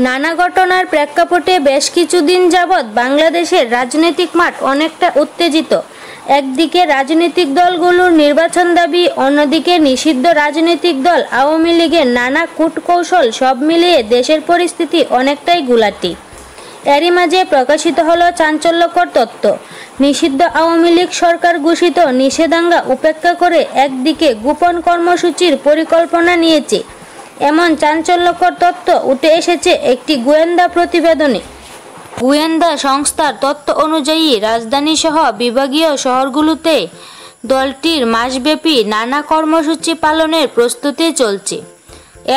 নানা ঘটনার প্রেক্ষাপটে বেশ কিছুদিন যাবৎ বাংলাদেশের রাজনৈতিক মাঠ অনেকটা উত্তেজিত। একদিকে রাজনৈতিক দলগুলোর নির্বাচন দাবি, অন্যদিকে নিষিদ্ধ রাজনৈতিক দল আওয়ামী লীগের নানা কূটকৌশল, সব মিলিয়ে দেশের পরিস্থিতি অনেকটাই ঘোলাটে। এরই মাঝে প্রকাশিত হলো চাঞ্চল্যকর তথ্য। নিষিদ্ধ আওয়ামী লীগ সরকার ঘোষিত নিষেধাজ্ঞা উপেক্ষা করে একদিকে গোপন কর্মসূচির পরিকল্পনা নিয়েছে, এমন চাঞ্চল্যকর তথ্য উঠে এসেছে একটি গোয়েন্দা প্রতিবেদনে। গোয়েন্দা সংস্থার তথ্য অনুযায়ী রাজধানীসহ বিভাগীয় শহরগুলোতে দলটির মাসব্যাপী নানা কর্মসূচি পালনের প্রস্তুতি চলছে।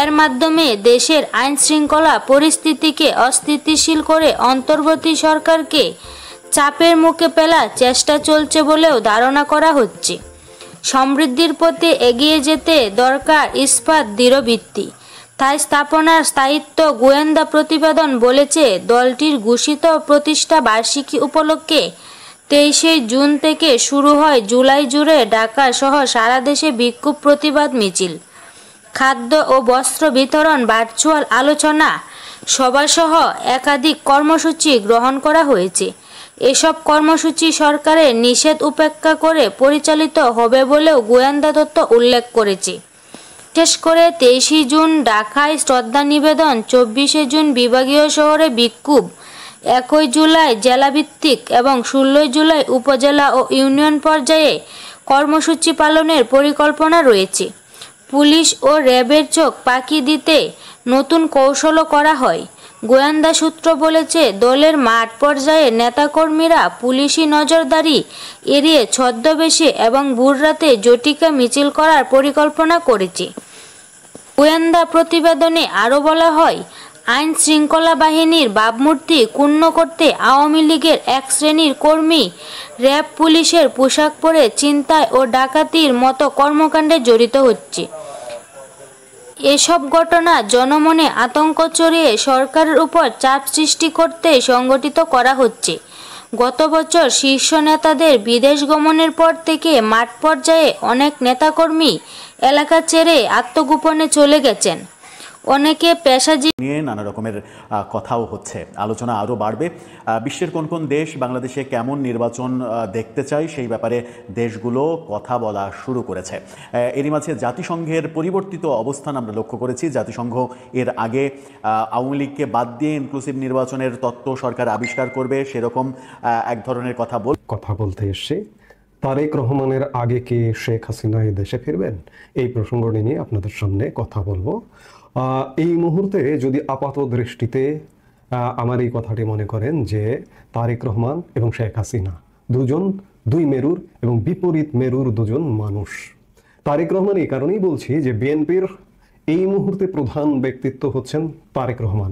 এর মাধ্যমে দেশের আইনশৃঙ্খলা পরিস্থিতিকে অস্থিতিশীল করে অন্তর্বর্তী সরকারকে চাপের মুখে ফেলার চেষ্টা চলছে বলেও ধারণা করা হচ্ছে। সমৃদ্ধির পথে এগিয়ে যেতে দরকার ইস্পাত দৃঢ়বৃত্তি, তাই স্থাপনার স্থায়িত্ব। গোয়েন্দা প্রতিবেদন বলেছে, দলটির ঘোষিত প্রতিষ্ঠা বার্ষিকী উপলক্ষে 23শে জুন থেকে শুরু হয় জুলাই জুড়ে ঢাকা সহ সারা দেশে বিক্ষোভ প্রতিবাদ মিছিল, খাদ্য ও বস্ত্র বিতরণ, ভার্চুয়াল আলোচনা সভাসহ একাধিক কর্মসূচি গ্রহণ করা হয়েছে। এসব কর্মসূচি সরকারের নিষেধ উপেক্ষা করে পরিচালিত হবে বলেও গোয়েন্দা তথ্য উল্লেখ করেছে। বিশেষ করে 23শে জুন ঢাকায় শ্রদ্ধা নিবেদন, 24শে জুন বিভাগীয় শহরে বিক্ষোভ, 1 জুলাই জেলাভিত্তিক এবং 16 জুলাই উপজেলা ও ইউনিয়ন পর্যায়ে কর্মসূচি পালনের পরিকল্পনা রয়েছে। পুলিশ ও র্যাবের চোখ ফাঁকি দিতে নতুন কৌশলও করা হয়। গোয়েন্দা সূত্র বলেছে, দলের মাঠ পর্যায়ে নেতাকর্মীরা পুলিশি নজরদারি এড়িয়ে ছদ্মবেশে এবং ভোররাতে জটিকা মিছিল করার পরিকল্পনা করেছে। গোয়েন্দা প্রতিবেদনে আরও বলা হয়, আইন শৃঙ্খলা বাহিনীর ভাবমূর্তি ক্ষুণ্ণ করতে আওয়ামী লীগের এক শ্রেণীর কর্মী র্যাব পুলিশের পোশাক পরে ছিনতাই ও ডাকাতির মতো কর্মকাণ্ডে জড়িত হচ্ছে। এসব ঘটনা জনমনে আতঙ্ক ছড়িয়ে সরকারের উপর চাপ সৃষ্টি করতে সংগঠিত করা হচ্ছে। গত বছর শীর্ষ নেতাদের বিদেশ গমনের পর থেকে মাঠ পর্যায়ে অনেক নেতাকর্মী এলাকা ছেড়ে আত্মগোপনে চলে গেছেন। অনেকে পেশাজীবী নিয়ে নানা রকমের কথাও হচ্ছে, আলোচনা আরও বাড়বে। বিশ্বের কোন কোন দেশ বাংলাদেশে কেমন নির্বাচন দেখতে চায় সেই ব্যাপারে দেশগুলো কথা বলা শুরু করেছে। এরই মাঝে জাতিসংঘের পরিবর্তিত অবস্থান আমরা লক্ষ্য করেছি। জাতিসংঘ এর আগে আওয়ামী লীগকে বাদ দিয়ে ইনক্লুসিভ নির্বাচনের তত্ত্ব সরকার আবিষ্কার করবে, সেরকম এক ধরনের কথা বলতে এসে তারেক রহমানের আগে কি শেখ হাসিনা দেশে ফিরবেন, এই প্রসঙ্গ নিয়ে আপনাদের সামনে কথা বলবো। এই মুহূর্তে যদি আপাত দৃষ্টিতে আমার এই কথাটি মনে করেন যে তারেক রহমান এবং শেখ হাসিনা দুই মেরুর এবং বিপরীত মেরুর দুজন মানুষ। তারেক রহমান এই কারণেই বলছি যে বিএনপির এই মুহূর্তে প্রধান ব্যক্তিত্ব হচ্ছেন তারেক রহমান।